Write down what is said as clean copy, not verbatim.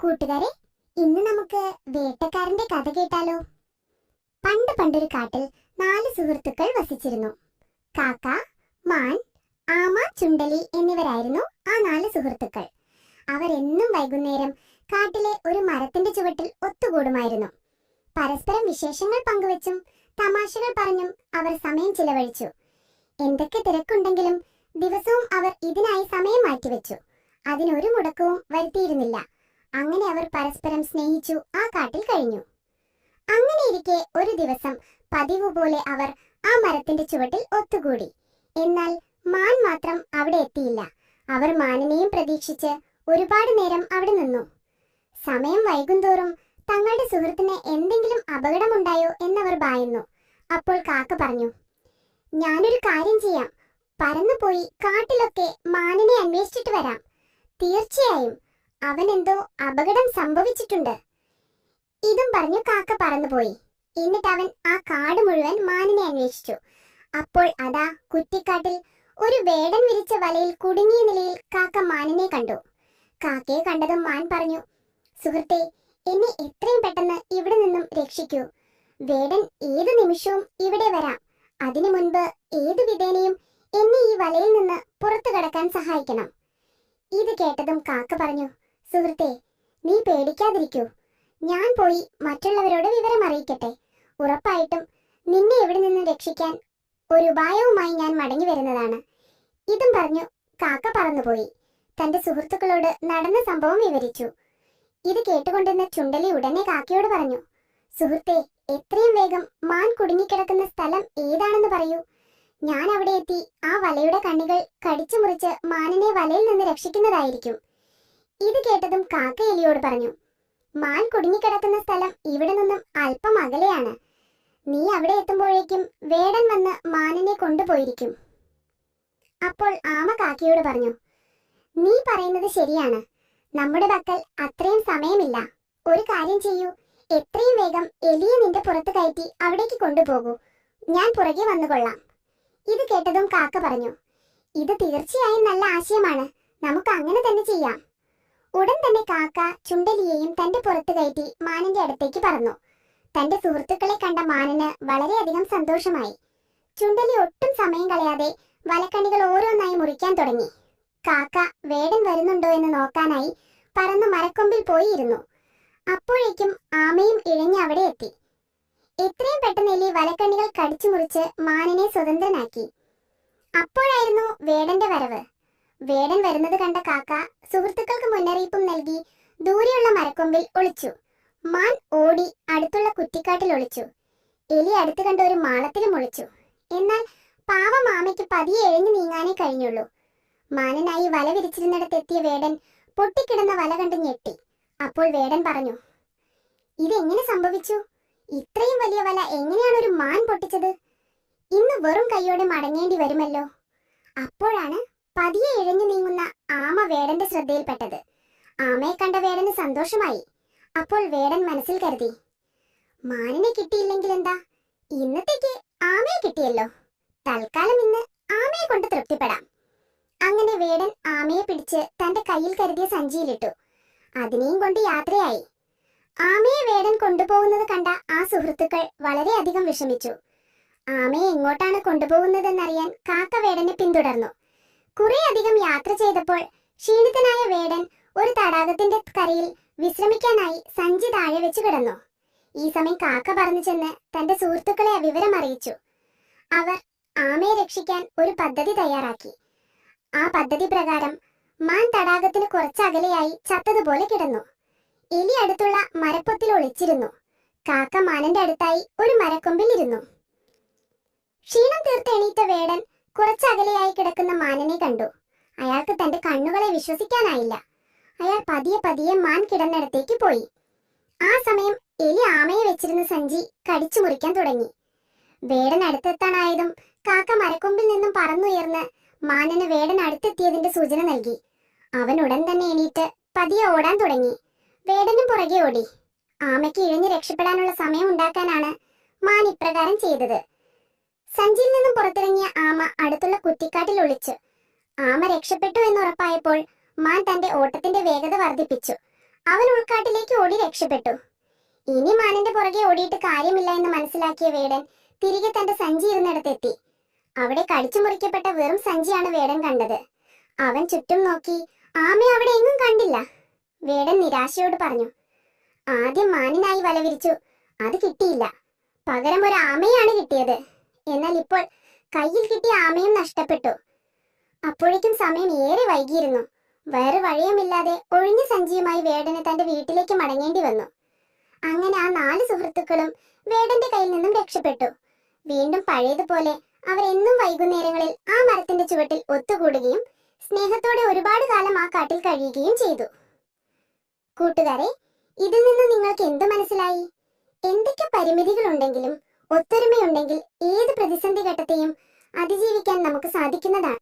കൂട്ടുകാരെ, ഇന്ന് നമുക്ക് വേട്ടക്കാരന്റെ കഥ കേട്ടാലോ. പണ്ട് പണ്ടൊരു കാട്ടിൽ 4 സുഹൃത്തുക്കൾ വസിച്ചിരുന്നു. കാക്ക, മാൻ, ആമ, ചുണ്ടലി എന്നിവരായിരുന്നു ആ 4 സുഹൃത്തുക്കൾ. അവരെന്നും വൈകുന്നേരം കാട്ടിലെ ഒരു മരത്തിന്റെ ചുവട്ടിൽ ഒത്തുകൂടുമായിരുന്നു. പരസ്പരം വിശേഷങ്ങൾ പങ്കുവെച്ചും തമാശകൾ പറഞ്ഞും അവർ സമയം ചിലവഴിച്ചു. എന്തൊക്കെ തിരക്കുണ്ടെങ്കിലും ദിവസവും അവർ ഇതിനായി സമയം മാറ്റിവെച്ചു. അതിനൊരു മുടക്കവും വരുത്തിയിരുന്നില്ല. അങ്ങനെ അവർ പരസ്പരം സ്നേഹിച്ചു ആ കാട്ടിൽ കഴിഞ്ഞു. അങ്ങനെയിരിക്കെ ഒരു ദിവസം പതിവ് പോലെ അവർ ആ മരത്തിന്റെ ചുവട്ടിൽ ഒത്തുകൂടി. എന്നാൽ മാൻ മാത്രം അവിടെ എത്തിയില്ല. അവർ മാനിനെയും പ്രതീക്ഷിച്ച് ഒരുപാട് നേരം അവിടെ നിന്നു. സമയം വൈകുന്തോറും തങ്ങളുടെ സുഹൃത്തിന് എന്തെങ്കിലും അപകടമുണ്ടായോ എന്നവർ ഭയന്നു. അപ്പോൾ കാക്ക പറഞ്ഞു, ഞാനൊരു കാര്യം ചെയ്യാം. പറന്നുപോയി കാട്ടിലൊക്കെ മാനിനെ അന്വേഷിച്ചിട്ട് വരാം. തീർച്ചയായും അവനെന്തോ അപകടം സംഭവിച്ചിട്ടുണ്ട്. ഇതും പറഞ്ഞു കാക്ക പറന്നുപോയി. എന്നിട്ട് അവൻ ആ കാട് മുഴുവൻ മാനിനെ അന്വേഷിച്ചു. അപ്പോൾ അതാ കുറ്റിക്കാട്ടിൽ ഒരു വേടൻ വിരിച്ച വലയിൽ കുടുങ്ങിയ നിലയിൽ കാക്ക മാനിനെ കണ്ടു. കാക്കയെ കണ്ടതും മാൻ പറഞ്ഞു, സുഹൃത്തെ, എന്നെ എത്രയും പെട്ടെന്ന് ഇവിടെ നിന്നും രക്ഷിക്കൂ. വേടൻ ഏതു നിമിഷവും ഇവിടെ വരാം. അതിനു മുൻപ് ഏതു വിധേനയും എന്നെ ഈ വലയിൽ നിന്ന് പുറത്തു കടക്കാൻ സഹായിക്കണം. ഇത് കേട്ടതും കാക്ക പറഞ്ഞു, സുഹൃത്തെ, നീ പേടിക്കാതിരിക്കൂ. ഞാൻ പോയി മറ്റുള്ളവരോട് വിവരം അറിയിക്കട്ടെ. ഉറപ്പായിട്ടും നിന്നെ ഇവിടെ നിന്ന് രക്ഷിക്കാൻ ഒരു ഉപായവുമായി ഞാൻ മടങ്ങി വരുന്നതാണ്. ഇതും പറഞ്ഞു കാക്ക പറന്നുപോയി. തന്റെ സുഹൃത്തുക്കളോട് നടന്ന സംഭവം വിവരിച്ചു. ഇത് കേട്ടുകൊണ്ടിരുന്ന ചുണ്ടലി ഉടനെ കാക്കയോട് പറഞ്ഞു, സുഹൃത്തെ, എത്രയും വേഗം മാൻ കുടുങ്ങിക്കിടക്കുന്ന സ്ഥലം ഏതാണെന്ന് പറയൂ. ഞാൻ അവിടെ എത്തി ആ വലയുടെ കണ്ണികൾ കടിച്ചു മുറിച്ച് മാനിനെ വലയിൽ നിന്ന് രക്ഷിക്കുന്നതായിരിക്കും. ഇത് കേട്ടതും കാക്ക എലിയോട് പറഞ്ഞു, മാൻ കുടുങ്ങിക്കിടക്കുന്ന സ്ഥലം ഇവിടെ നിന്നും അല്പം അകലെയാണ്. നീ അവിടെ എത്തുമ്പോഴേക്കും വേടൻ വന്ന് മാനിനെ കൊണ്ടുപോയിരിക്കും. അപ്പോൾ ആമ കാക്കയോട് പറഞ്ഞു, നീ പറയുന്നത് ശരിയാണ്. നമ്മുടെ പക്കൽ അത്രയും സമയമില്ല. ഒരു കാര്യം ചെയ്യൂ, എത്രയും വേഗം എലിയെ നിന്റെ പുറത്ത് കയറ്റി അവിടേക്ക് കൊണ്ടുപോകൂ. ഞാൻ പുറകെ വന്നുകൊള്ളാം. ഇത് കേട്ടതും കാക്ക പറഞ്ഞു, ഇത് തീർച്ചയായും നല്ല ആശയമാണ്. നമുക്ക് അങ്ങനെ തന്നെ ചെയ്യാം. ഉടൻ തന്നെ കാക്ക ചുണ്ടലിയെയും തന്റെ പുറത്ത് കയറ്റി മാനിന്റെ അടുത്തേക്ക് പറന്നു. തന്റെ സുഹൃത്തുക്കളെ കണ്ട മാനിന് വളരെയധികം സന്തോഷമായി. ചുണ്ടലി ഒട്ടും സമയം കളയാതെ വലക്കണ്ണികൾ ഓരോന്നായി മുറിക്കാൻ തുടങ്ങി. കാക്ക വേടൻ വരുന്നുണ്ടോ എന്ന് നോക്കാനായി പറന്ന് മരക്കൊമ്പിൽ പോയിരുന്നു. അപ്പോഴേക്കും ആമയും ഇഴഞ്ഞ് അവിടെ എത്തി. എത്രയും പെട്ടെന്ന് എലി വലക്കണ്ണികൾ കടിച്ചു മുറിച്ച് മാനിനെ സ്വതന്ത്രനാക്കി. അപ്പോഴായിരുന്നു വേടന്റെ വരവ്. വേടൻ വരുന്നത് കണ്ട കാക്ക സുഹൃത്തുക്കൾക്ക് മുന്നറിയിപ്പും നൽകി ദൂരെയുള്ള മരക്കൊമ്പിൽ ഒളിച്ചു. മാൻ ഓടി അടുത്തുള്ള കുറ്റിക്കാട്ടിൽ ഒളിച്ചു. എലി അടുത്ത് കണ്ട ഒരു മാളത്തിലും ഒളിച്ചു. എന്നാൽ പാവം ആമയ്ക്ക് പതിയെ എഴഞ്ഞു നീങ്ങാനേ കഴിഞ്ഞുള്ളൂ. മാനിനായി വല വിരിച്ചിരുന്നിടത്തെത്തിയ വേടൻ പൊട്ടിക്കിടന്ന വല കണ്ട് ഞെട്ടി. അപ്പോൾ വേടൻ പറഞ്ഞു, ഇതെങ്ങനെ സംഭവിച്ചു? ഇത്രയും വലിയ വല എങ്ങനെയാണ് ഒരു മാൻ പൊട്ടിച്ചത്? ഇന്ന് വെറും കൈയോടെ മടങ്ങേണ്ടി വരുമല്ലോ. അപ്പോഴാണ് പതിയെ ഇഴഞ്ഞു നീങ്ങുന്ന ആമ വേടന്റെ ശ്രദ്ധയിൽപ്പെട്ടത്. ആമയെ കണ്ട വേടന് സന്തോഷമായി. അപ്പോൾ വേടൻ മനസ്സിൽ കരുതി, മാനിനെ കിട്ടിയില്ലെങ്കിൽ എന്താ, ഇന്നത്തേക്ക് ആമയെ കിട്ടിയല്ലോ. തൽക്കാലം ഇന്ന് ആമയെ കൊണ്ട് തൃപ്തിപ്പെടാം. അങ്ങനെ വേടൻ ആമയെ പിടിച്ച് തന്റെ കയ്യിൽ കരുതിയ സഞ്ചിയിലിട്ടു. അതിനെയും കൊണ്ട് യാത്രയായി. ആമയെ വേടൻ കൊണ്ടുപോകുന്നത് കണ്ട ആ സുഹൃത്തുക്കൾ വളരെയധികം വിഷമിച്ചു. ആമയെ എങ്ങോട്ടാണ് കൊണ്ടുപോകുന്നതെന്നറിയാൻ കാക്ക വേടനെ പിന്തുടർന്നു. കുറെ അധികം യാത്ര ചെയ്തപ്പോൾ ക്ഷീണിതനായ വേടൻ ഒരു തടാകത്തിന്റെ കരയിൽ വിശ്രമിക്കാനായി സഞ്ചി താഴെ വെച്ച് കിടന്നു. ഈ സമയം കാക്ക പറന്നു ചെന്ന് തന്റെ സുഹൃത്തുക്കളെ വിവരം അറിയിച്ചു. അവർ ആമയെ രക്ഷിക്കാൻ ഒരു പദ്ധതി തയ്യാറാക്കി. ആ പദ്ധതി പ്രകാരം മാൻ തടാകത്തിന് കുറച്ചകലെയായി ചത്തതുപോലെ കിടന്നു. എലി അടുത്തുള്ള മരപ്പൊത്തിൽ ഒളിച്ചിരുന്നു. കാക്ക മാനന്റെ അടുത്തായി ഒരു മരക്കൊമ്പിൽ ഇരുന്നു. ക്ഷീണം തീർത്ത് എണീറ്റ വേടൻ കുറച്ചകലെയായി കിടക്കുന്ന മാനിനെ കണ്ടു. അയാൾക്ക് തന്റെ കണ്ണുകളെ വിശ്വസിക്കാനായില്ല. അയാൾ പതിയെ പതിയെ മാൻ കിടന്നിടത്തേക്ക് പോയി. ആ സമയം എലി ആമയെ വെച്ചിരുന്ന സഞ്ചി കടിച്ചു മുറിക്കാൻ തുടങ്ങി. വേടൻ അടുത്തെത്താനായതും കാക്ക മരക്കൊമ്പിൽ നിന്നും പറന്നുയർന്ന് മാനിന് വേടൻ അടുത്തെത്തിയതിന്റെ സൂചന നൽകി. അവൻ ഉടൻ തന്നെ എണീറ്റ് പതിയെ ഓടാൻ തുടങ്ങി. വേടനും പുറകെ ഓടി. ആമയ്ക്ക് ഇഴഞ്ഞ് രക്ഷപ്പെടാനുള്ള സമയം ഉണ്ടാക്കാനാണ് മാൻ ഇപ്രകാരം ചെയ്തത്. സഞ്ചിയിൽ നിന്നും പുറത്തിറങ്ങിയ ആമ അടുത്തുള്ള കുറ്റിക്കാട്ടിൽ ഒളിച്ചു. ആമ രക്ഷപ്പെട്ടു എന്ന് ഉറപ്പായപ്പോൾ മാൻ തന്റെ ഓട്ടത്തിന്റെ വേഗത വർദ്ധിപ്പിച്ചു. അവൻ ഉൾക്കാട്ടിലേക്ക് ഓടി രക്ഷപ്പെട്ടു. ഇനി മാനിന്റെ പുറകെ ഓടിയിട്ട് കാര്യമില്ല എന്ന് മനസ്സിലാക്കിയ വേടൻ തിരികെ തന്റെ സഞ്ചി ഇരുന്നിടത്തെത്തി. അവിടെ കടിച്ചു മുറിക്കപ്പെട്ട വെറും സഞ്ചിയാണ് വേടൻ കണ്ടത്. അവൻ ചുറ്റും നോക്കി. ആമയെ അവിടെ എങ്ങും കണ്ടില്ല. വേടൻ നിരാശയോട് പറഞ്ഞു, ആദ്യം മാനിനായി വല വിരിച്ചു, അത് കിട്ടിയില്ല. പകരം ഒരു ആമയാണ് കിട്ടിയത്. എന്നാൽ ഇപ്പോൾ കയ്യിൽ കിട്ടിയ ആമയും നഷ്ടപ്പെട്ടു. അപ്പോഴേക്കും സമയം ഏറെ വൈകിയിരുന്നു. വേറെ വഴിയുമില്ലാതെ ഒഴിഞ്ഞ സഞ്ചിയുമായി വേടന് തന്റെ വീട്ടിലേക്ക് മടങ്ങേണ്ടി വന്നു. അങ്ങനെ ആ 4 സുഹൃത്തുക്കളും വേടന്റെ കയ്യിൽ നിന്നും രക്ഷപ്പെട്ടു. വീണ്ടും പഴയതുപോലെ അവർ എന്നും വൈകുന്നേരങ്ങളിൽ ആ മരത്തിന്റെ ചുവട്ടിൽ ഒത്തുകൂടുകയും സ്നേഹത്തോടെ ഒരുപാട് കാലം ആ കാട്ടിൽ കഴിയുകയും ചെയ്തു. കൂട്ടുകാരെ, ഇതിൽ നിന്ന് നിങ്ങൾക്ക് എന്ത് മനസ്സിലായി? എന്തൊക്കെ പരിമിതികളുണ്ടെങ്കിലും ഒത്തൊരുമയുണ്ടെങ്കിൽ ഏത് പ്രതിസന്ധി ഘട്ടത്തെയും അതിജീവിക്കാൻ നമുക്ക് സാധിക്കുന്നതാണ്.